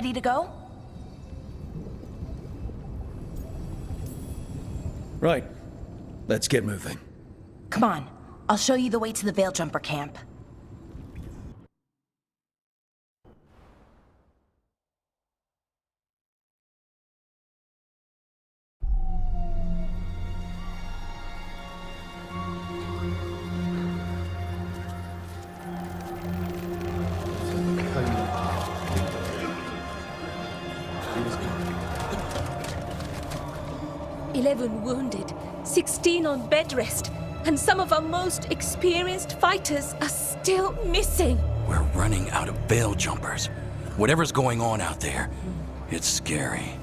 ready to go? Right. Let's get moving. Come on, I'll show you the way to the Veil Jumper camp. Wounded, 16 on bed rest, and some of our most experienced fighters are still missing. We're running out of Veil Jumpers. Whatever's going on out there, it's scary.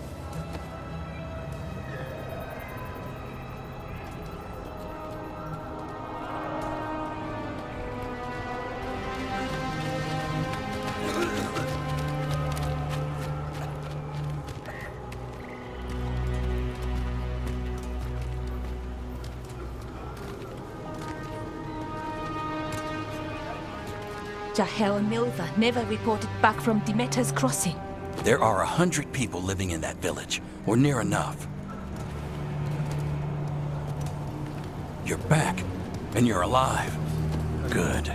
Jahel and Milva never reported back from Demeter's crossing. There are 100 people living in that village, or near enough. You're back, and you're alive. Good.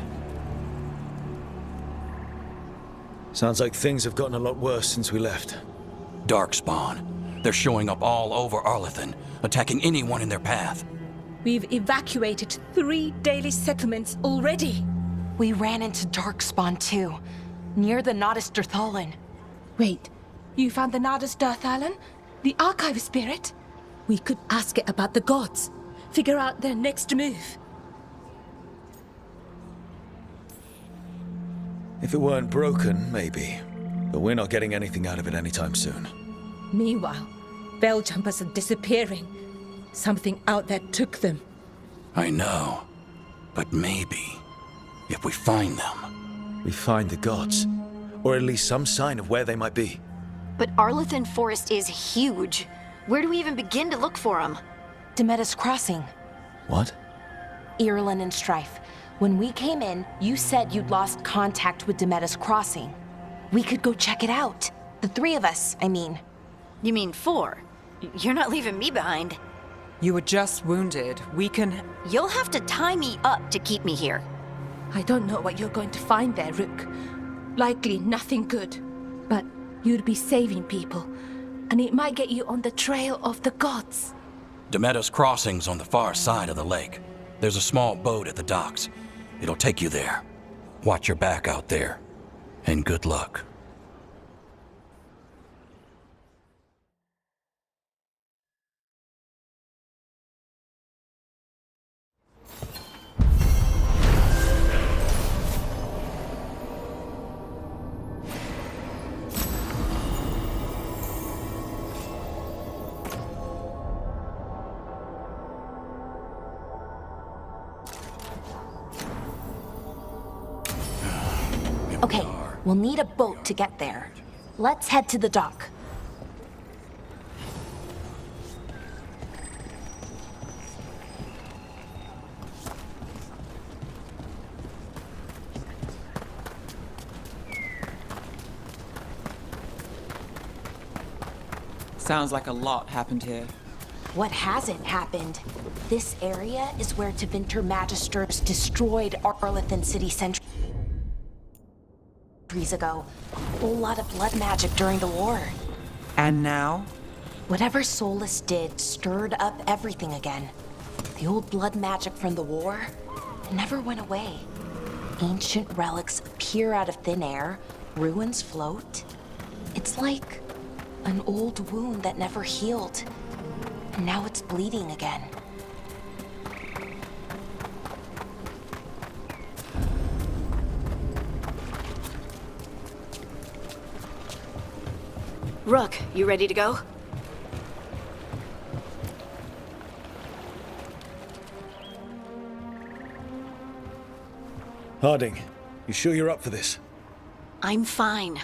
Sounds like things have gotten a lot worse since we left. Darkspawn. They're showing up all over Arlethan, attacking anyone in their path. We've evacuated 3 daily settlements already. We ran into Darkspawn too, near the Nodus Dirthalan. Wait, you found the Nodus Dirthalan? The Archive Spirit? We could ask it about the gods. Figure out their next move. If it weren't broken, maybe. But we're not getting anything out of it anytime soon. Meanwhile, Veil Jumpers are disappearing. Something out there took them. I know. But maybe, if we find them... We find the gods. Or at least some sign of where they might be. But Arlethan Forest is huge. Where do we even begin to look for them? Demeter's Crossing. What? Irulan and Strife. When we came in, you said you'd lost contact with Demeter's Crossing. We could go check it out. The 3 of us, I mean. You mean 4? You're not leaving me behind. You were just wounded. We can... You'll have to tie me up to keep me here. I don't know what you're going to find there, Rook. Likely nothing good. But you'd be saving people, and it might get you on the trail of the gods. Demeter's Crossing's on the far side of the lake. There's a small boat at the docks. It'll take you there. Watch your back out there. And good luck. Okay, we'll need a boat to get there. Let's head to the dock. Sounds like a lot happened here. What hasn't happened? This area is where Tevinter Magisters destroyed Arlethan City centuries ago. A whole lot of blood magic during the war. And now? Whatever Solus did stirred up everything again. The old blood magic from the war never went away. Ancient relics appear out of thin air, ruins float. It's like an old wound that never healed. And now it's bleeding again. Rook, you ready to go? Harding, you sure you're up for this? I'm fine.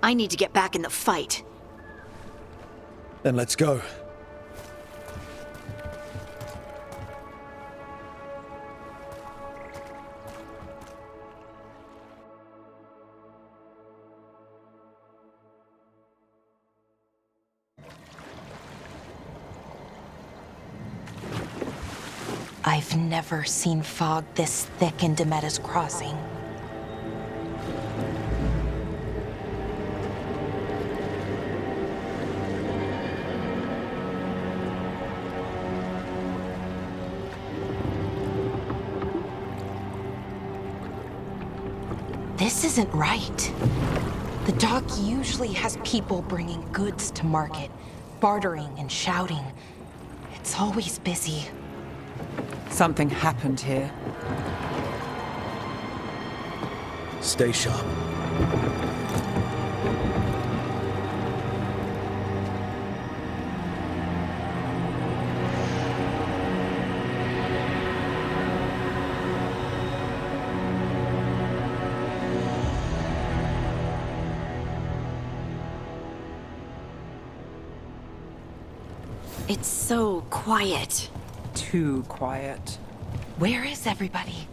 I need to get back in the fight. Then let's go. I've never seen fog this thick in Demetta's Crossing. This isn't right. The dock usually has people bringing goods to market, bartering and shouting. It's always busy. Something happened here. Stay sharp. It's so quiet. Too quiet. Where is everybody?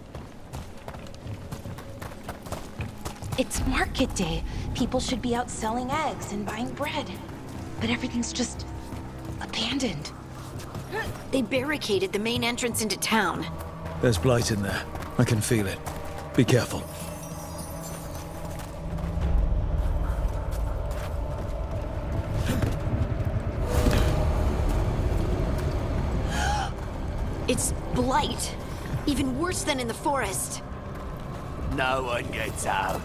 It's market day. People should be out selling eggs and buying bread. But everything's just abandoned. They barricaded the main entrance into town. There's blight in there. I can feel it. Be careful. It's blight. Even worse than in the forest. No one gets out.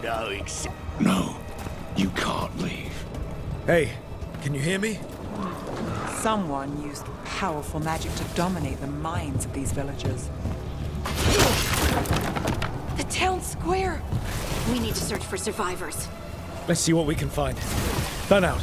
No, you can't leave. Hey, can you hear me? Someone used powerful magic to dominate the minds of these villagers. The town square! We need to search for survivors. Let's see what we can find. Fan out.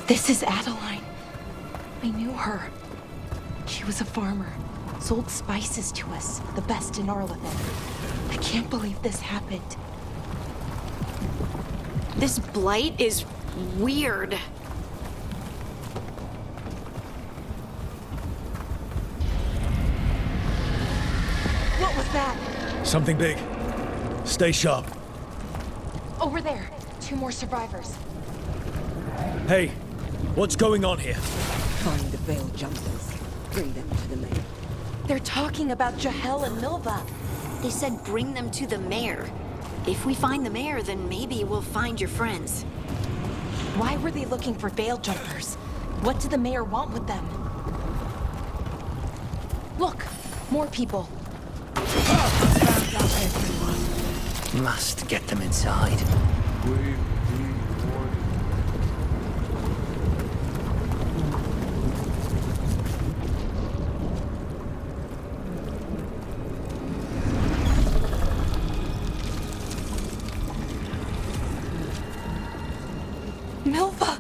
This is Adeline. I knew her. She was a farmer, sold spices to us, the best in Arlithen. I can't believe this happened. This blight is weird. What was that? Something big. Stay sharp. Over there. 2 more survivors. Hey, what's going on here? Find the veil jumpers. Bring them to the mayor. They're talking about Jahel and Milva. They said bring them to the mayor. If we find the mayor, then maybe we'll find your friends. Why were they looking for veil jumpers? What did the mayor want with them? Look, more people. Must get them inside. Milva!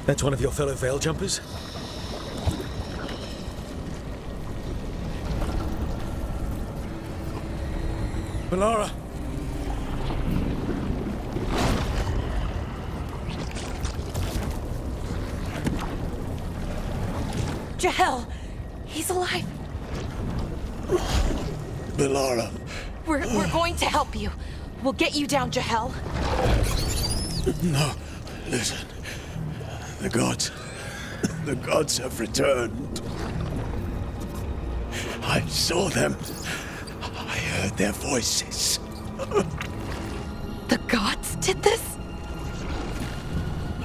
That's one of your fellow veil jumpers? Melara! Jahel! He's alive! Melara! We're going to help you. We'll get you down, Jahel. No, listen. The gods have returned. I saw them. I heard their voices. The gods did this?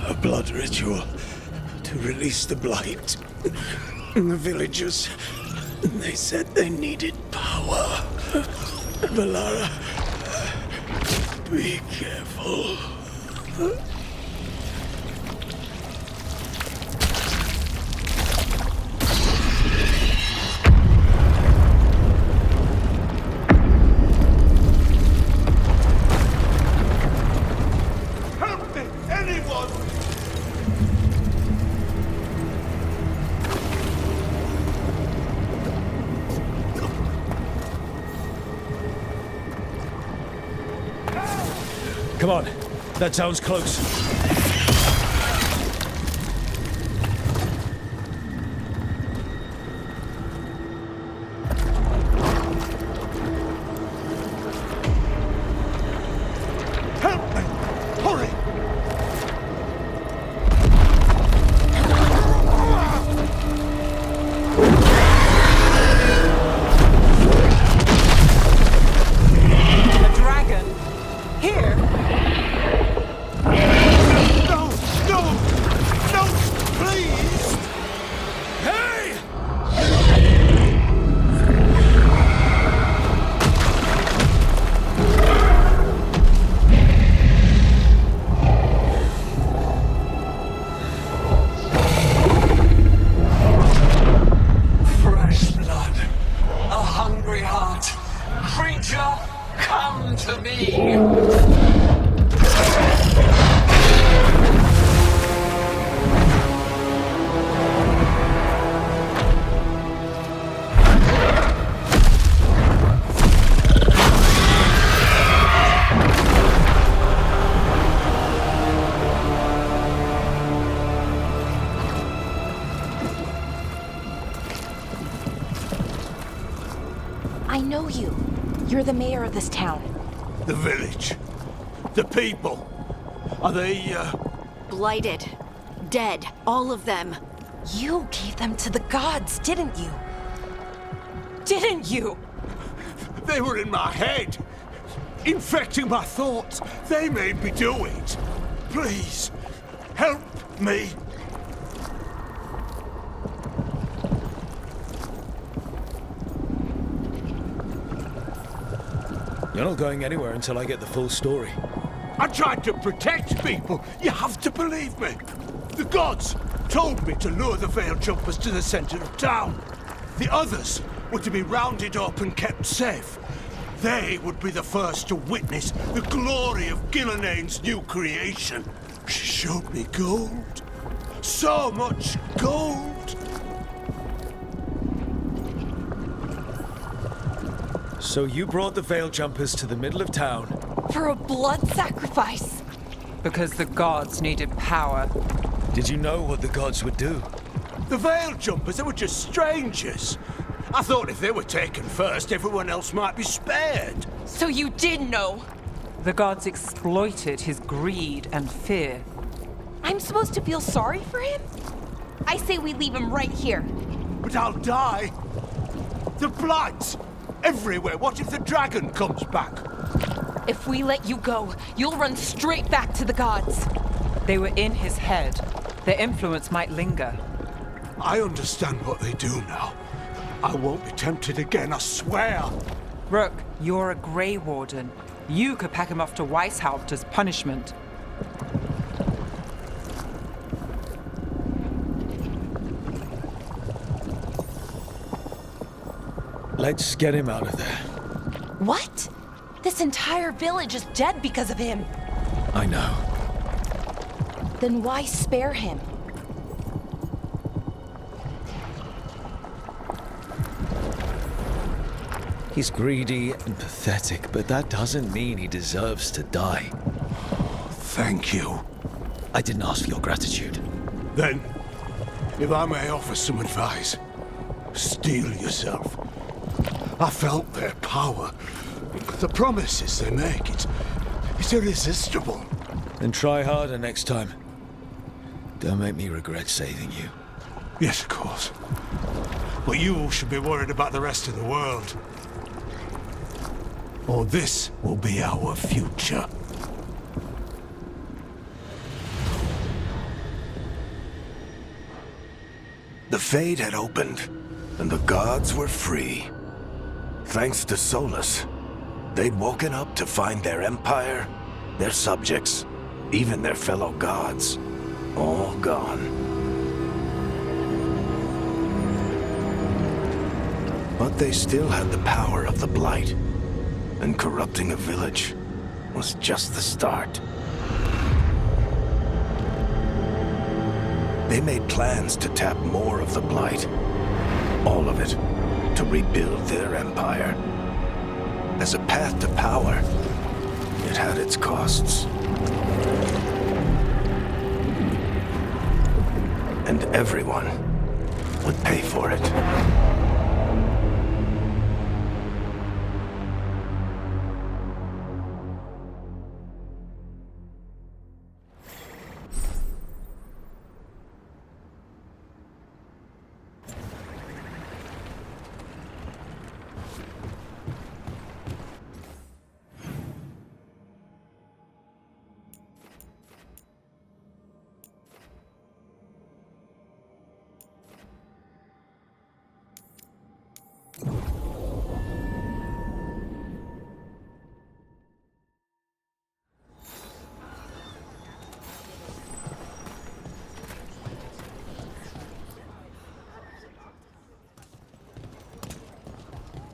A blood ritual to release the blight. The villagers, they said they needed power. Melara, be careful. Help me, anyone! Come on, that town's close. Help me! Hurry! A dragon? Here? No! No! No! Please! Hey! Fresh blood, a hungry heart. Creature, come to me. I know you. You're the mayor of this town. The village. The people. Are they, Blighted. Dead. All of them. You gave them to the gods, didn't you? Didn't you? They were in my head. Infecting my thoughts. They made me do it. Please, help me. You're not going anywhere until I get the full story. I tried to protect people. You have to believe me. The gods told me to lure the Veil Jumpers to the center of town. The others were to be rounded up and kept safe. They would be the first to witness the glory of Gillenane's new creation. She showed me gold. So much gold. So you brought the Veil Jumpers to the middle of town. For a blood sacrifice. Because the gods needed power. Did you know what the gods would do? The Veil Jumpers, they were just strangers. I thought if they were taken first, everyone else might be spared. So you did know. The gods exploited his greed and fear. I'm supposed to feel sorry for him? I say we leave him right here. But I'll die. The blight everywhere. What if the dragon comes back? If we let you go, you'll run straight back to the gods. They were in his head. Their influence might linger. I understand what they do now. I won't be tempted again, I swear. Rook, you're a Grey Warden. You could pack him off to Weishaupt as punishment. Let's get him out of there. What? This entire village is dead because of him. I know. Then why spare him? He's greedy and pathetic, but that doesn't mean he deserves to die. Thank you. I didn't ask for your gratitude. Then, if I may offer some advice, steel yourself. I felt their power. The promises they make, it's irresistible. Then try harder next time. Don't make me regret saving you. Yes, of course. But you should be worried about the rest of the world. Or this will be our future. The Fade had opened, and the gods were free. Thanks to Solus, they'd woken up to find their empire, their subjects, even their fellow gods, all gone. But they still had the power of the Blight, and corrupting a village was just the start. They made plans to tap more of the Blight, all of it, to rebuild their empire. As a path to power, It had its costs. And everyone would pay for it.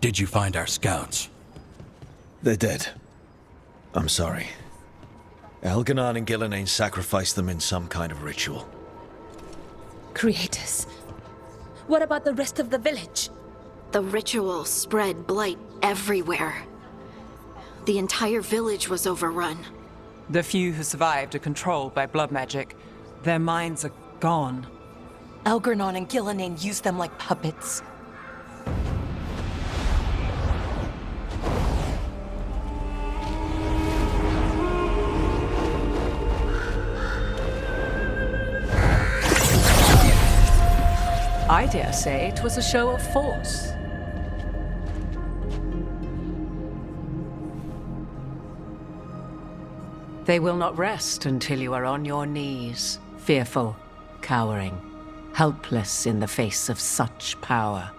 Did you find our scouts? They're dead. I'm sorry. Elganon and Gillenane sacrificed them in some kind of ritual. Creators. What about the rest of the village? The ritual spread blight everywhere. The entire village was overrun. The few who survived are controlled by blood magic. Their minds are gone. Elganon and Gillenane used them like puppets. I dare say it was a show of force. They will not rest until you are on your knees, fearful, cowering, helpless in the face of such power.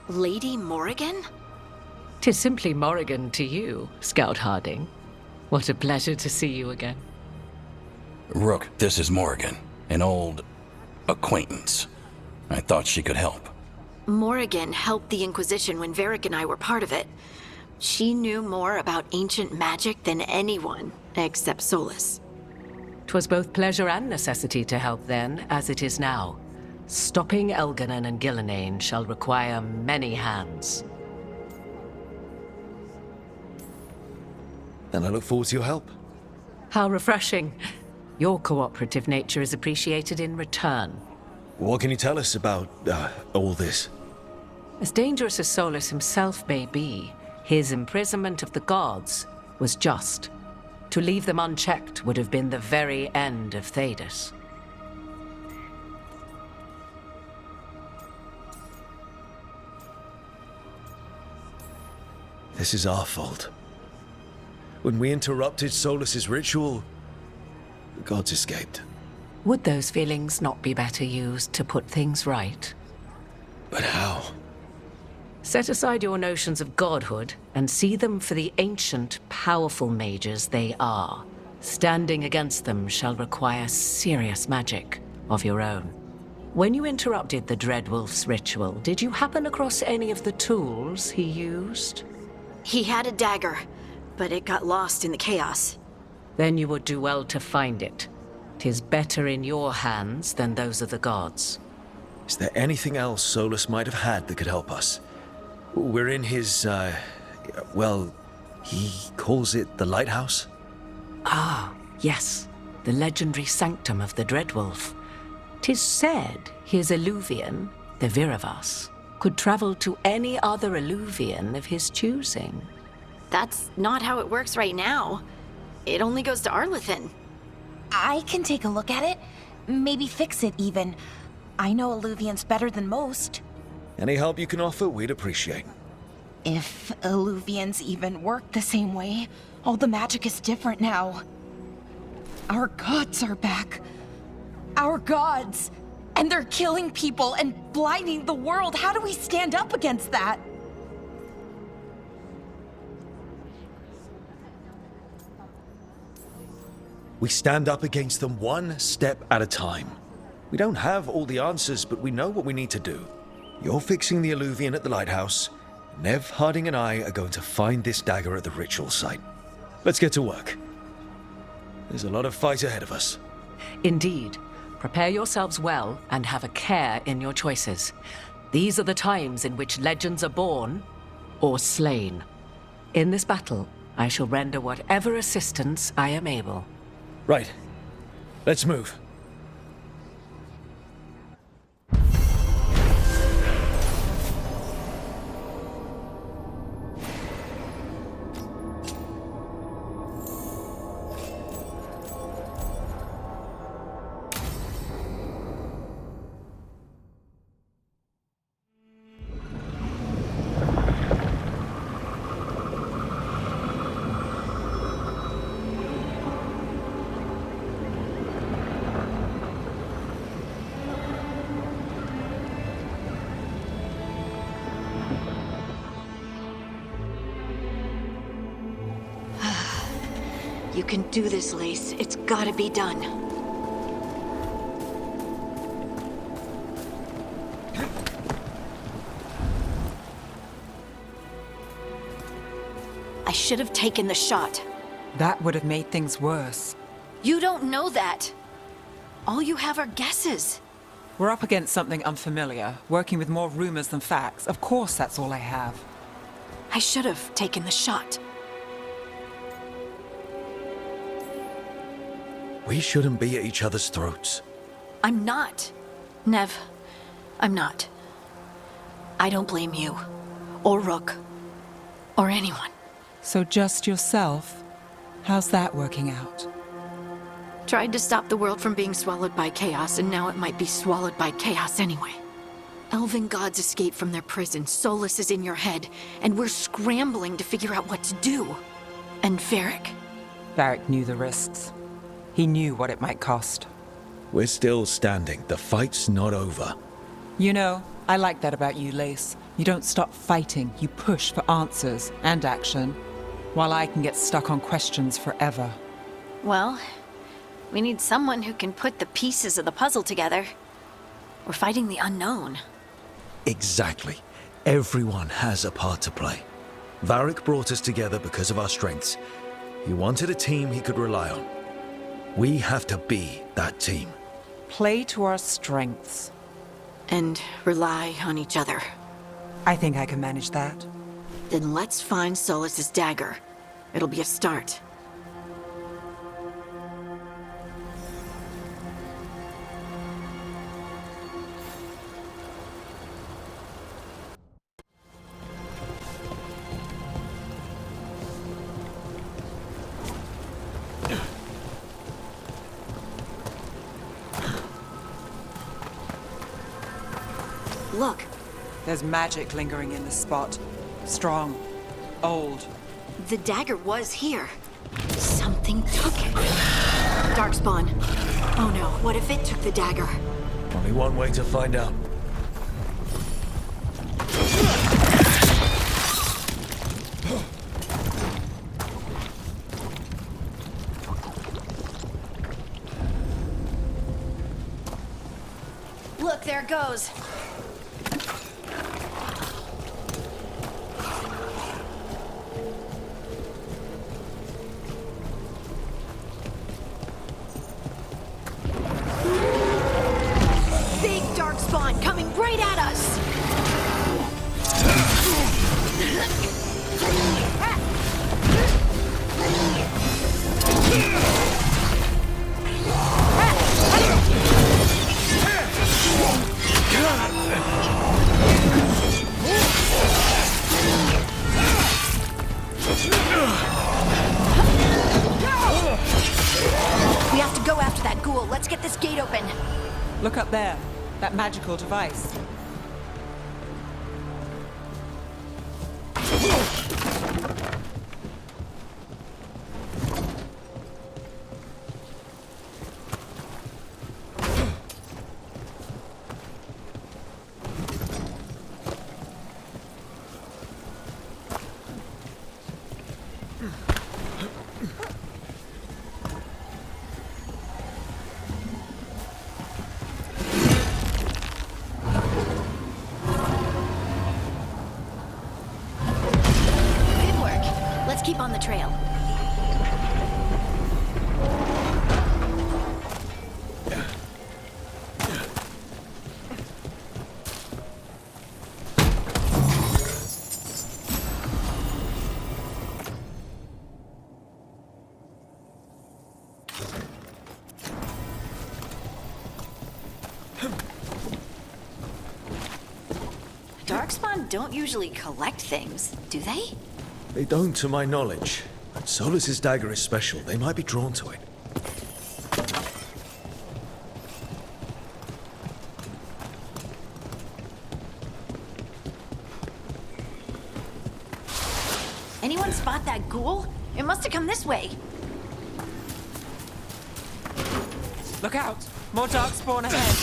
Lady Morrigan? 'Tis simply Morrigan to you, Scout Harding. What a pleasure to see you again. Rook, this is Morrigan, an old acquaintance. I thought she could help. Morrigan helped the Inquisition when Varric and I were part of it. She knew more about ancient magic than anyone, except Solus. 'Twas both pleasure and necessity to help then, as it is now. Stopping Elganon and Gillenane shall require many hands. And I look forward to your help. How refreshing. Your cooperative nature is appreciated in return. What can you tell us about, all this? As dangerous as Solus himself may be, his imprisonment of the gods was just. To leave them unchecked would have been the very end of Thedas. This is our fault. When we interrupted Solus's ritual, the gods escaped. Would those feelings not be better used to put things right? But how? Set aside your notions of godhood and see them for the ancient, powerful mages they are. Standing against them shall require serious magic of your own. When you interrupted the Dreadwolf's ritual, did you happen across any of the tools he used? He had a dagger, but it got lost in the chaos. Then you would do well to find it. 'Tis better in your hands than those of the gods. Is there anything else Solus might have had that could help us? We're in his, well, he calls it the lighthouse? Ah, yes. The legendary sanctum of the Dreadwolf. 'Tis said his Illuvian, the Viravas, could travel to any other Illuvian of his choosing. That's not how it works right now. It only goes to Arlethan. I can take a look at it. Maybe fix it, even. I know Illuvians better than most. Any help you can offer, we'd appreciate. If Illuvians even work the same way, all the magic is different now. Our gods are back. Our gods! And they're killing people and blinding the world. How do we stand up against that? We stand up against them one step at a time. We don't have all the answers, but we know what we need to do. You're fixing the Illuvian at the lighthouse. Nev, Harding, and I are going to find this dagger at the ritual site. Let's get to work. There's a lot of fight ahead of us. Indeed. Prepare yourselves well and have a care in your choices. These are the times in which legends are born or slain. In this battle, I shall render whatever assistance I am able. Right. Let's move. You can do this, Lace. It's gotta be done. I should have taken the shot. That would have made things worse. You don't know that. All you have are guesses. We're up against something unfamiliar, working with more rumors than facts. Of course, that's all I have. I should have taken the shot. We shouldn't be at each other's throats. I'm not. Nev, I'm not. I don't blame you, or Rook, or anyone. So just yourself? How's that working out? Tried to stop the world from being swallowed by chaos, and now it might be swallowed by chaos anyway. Elven gods escaped from their prison, Solus is in your head, and we're scrambling to figure out what to do. And Varric. Varric knew the risks. He knew what it might cost. We're still standing. The fight's not over. You know, I like that about you, Lace. You don't stop fighting. You push for answers and action, while I can get stuck on questions forever. Well, we need someone who can put the pieces of the puzzle together. We're fighting the unknown. Exactly. Everyone has a part to play. Varric brought us together because of our strengths. He wanted a team he could rely on. We have to be that team. Play to our strengths. And rely on each other. I think I can manage that. Then let's find Solus's dagger. It'll be a start. Look. There's magic lingering in this spot. Strong. Old. The dagger was here. Something took it. Darkspawn. Oh no, what if it took the dagger? Only one way to find out. Look, there it goes. Big darkspawn coming right at us. We have to go after that ghoul. Let's get this gate open. Look up there. That magical device. Keep on the trail. Darkspawn don't usually collect things, do they? They don't, to my knowledge. But Solus's dagger is special. They might be drawn to it. Anyone spot that ghoul? It must have come this way. Look out! More darkspawn ahead!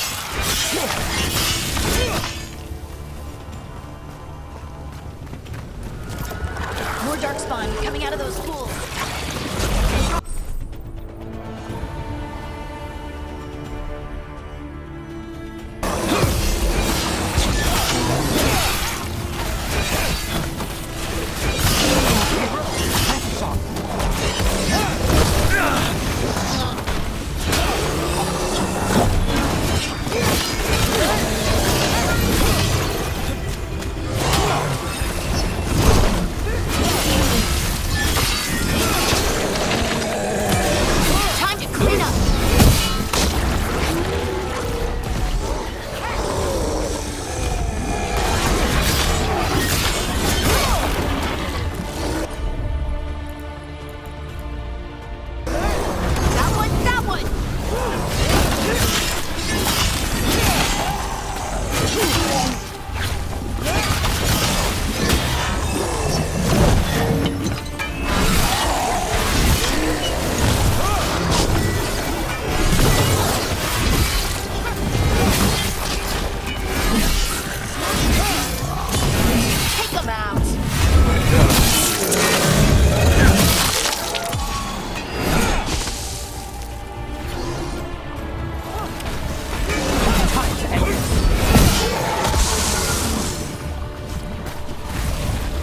More darkspawn coming out of those pools.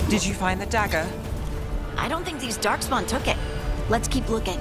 Did you find the dagger? I don't think these darkspawn took it. Let's keep looking.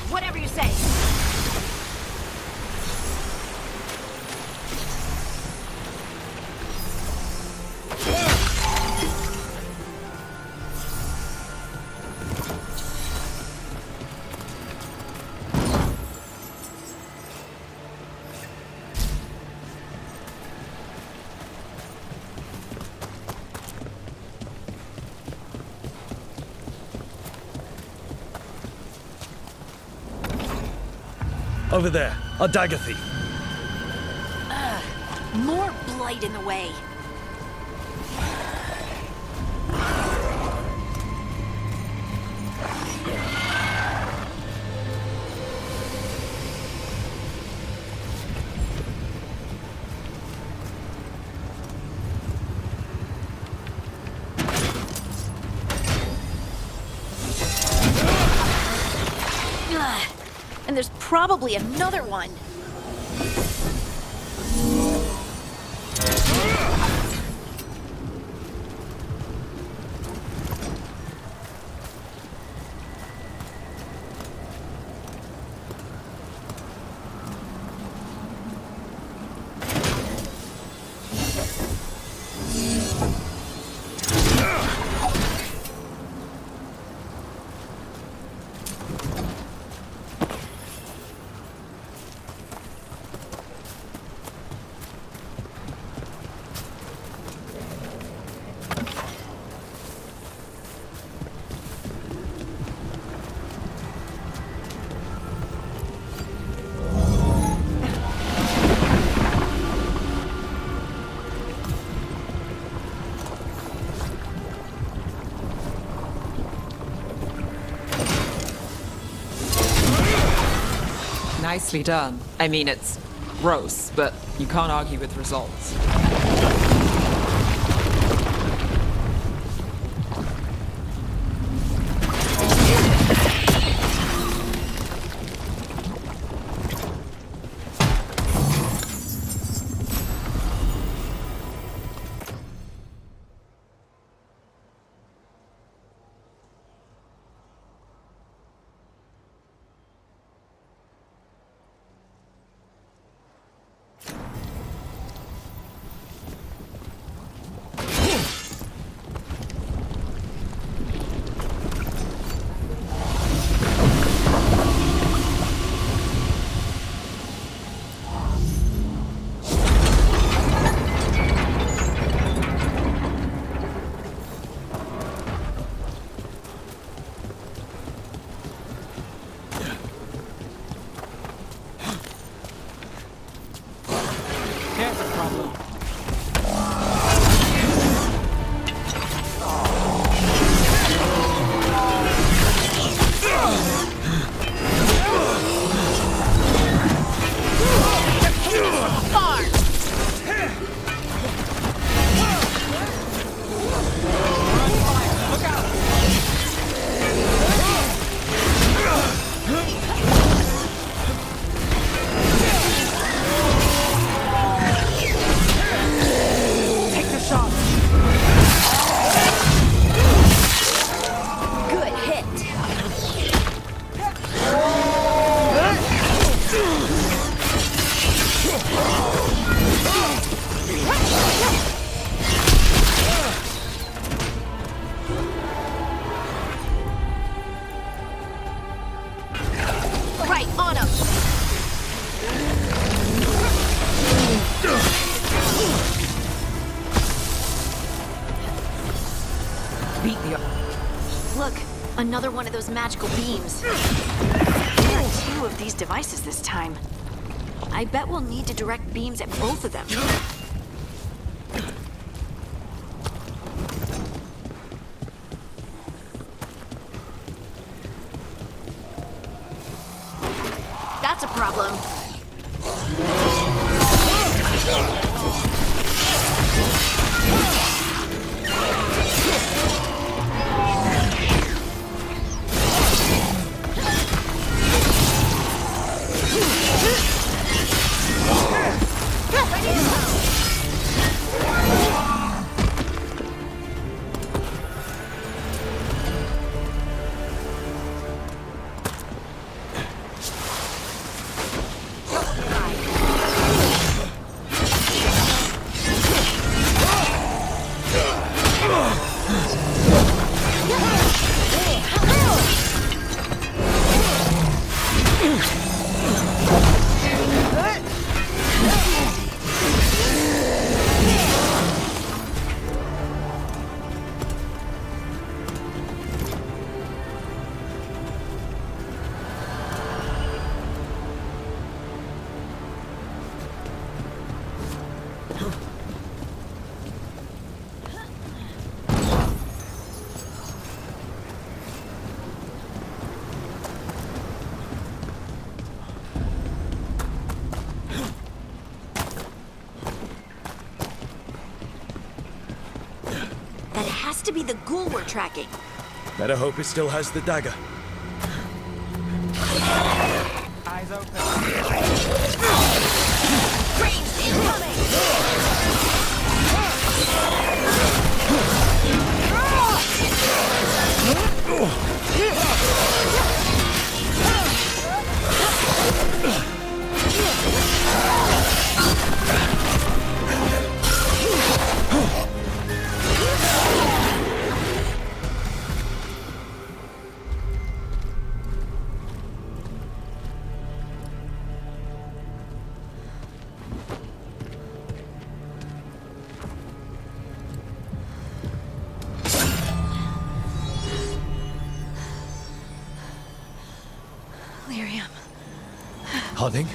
Whatever you say. Over there, a dagger thief. More blight in the way. And there's probably another one. Nicely done. I mean, it's Gross, but you can't argue with results. Another one of those magical beams. There are two of these devices this time. I bet we'll need to direct beams at both of them. That's a problem. That has to be the ghoul we're tracking. Better hope it still has the dagger. Eyes open. Range incoming! Harding?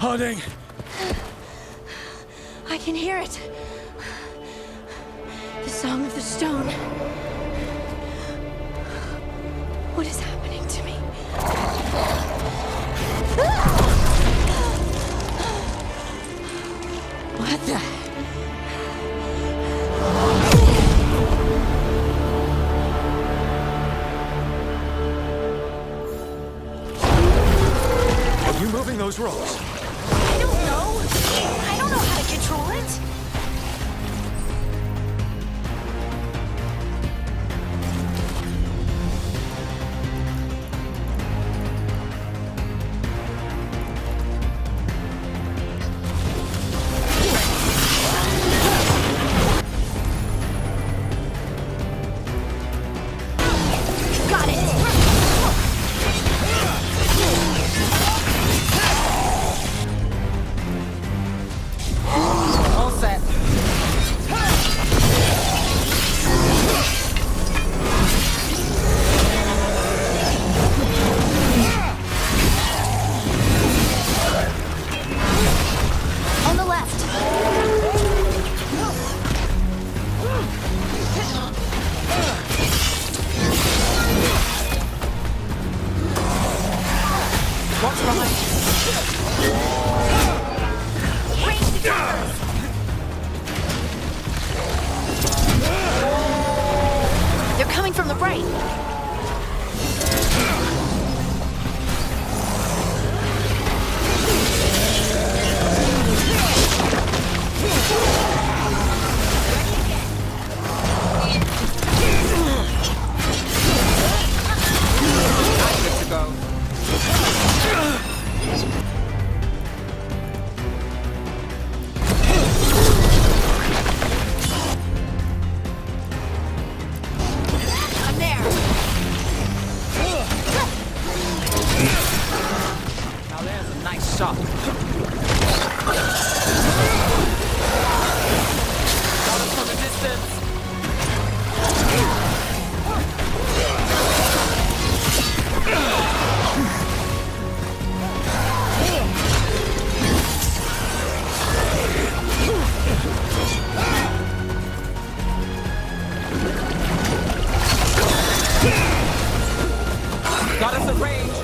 Harding! I can hear it. The song of the stone. What is happening to me? What the? Are you moving those rocks? I don't know. I don't know how to control it. They're coming from the right. Good to go. Shot. Got us from a distance. Got us at range.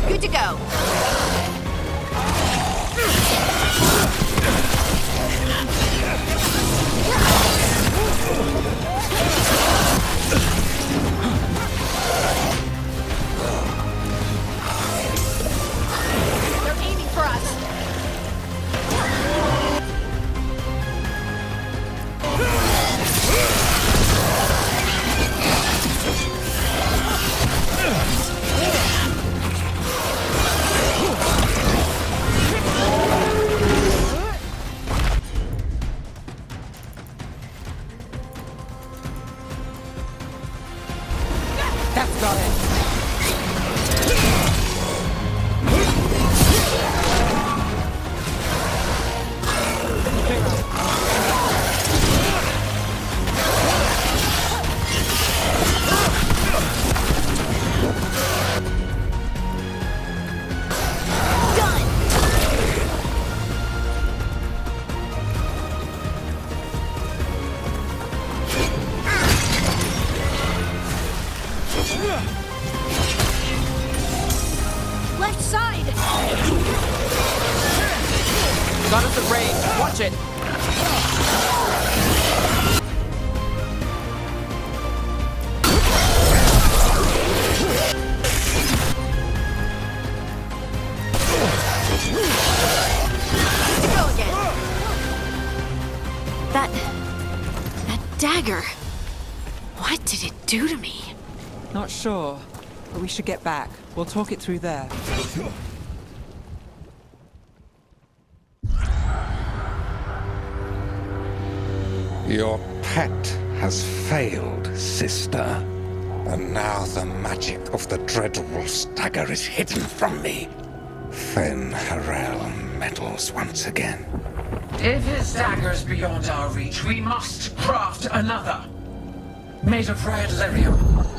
Good to go. They're aiming for us. That's got it. Left side. Got us at range. Watch it. Go again. That dagger. What did it do to me? Not sure, but we should get back. We'll talk it through there. Your pet has failed, sister. And now the magic of the Dreadwolf's dagger is hidden from me. Fen Harel meddles once again. If his dagger's beyond our reach, we must craft another. Made of red lyrium.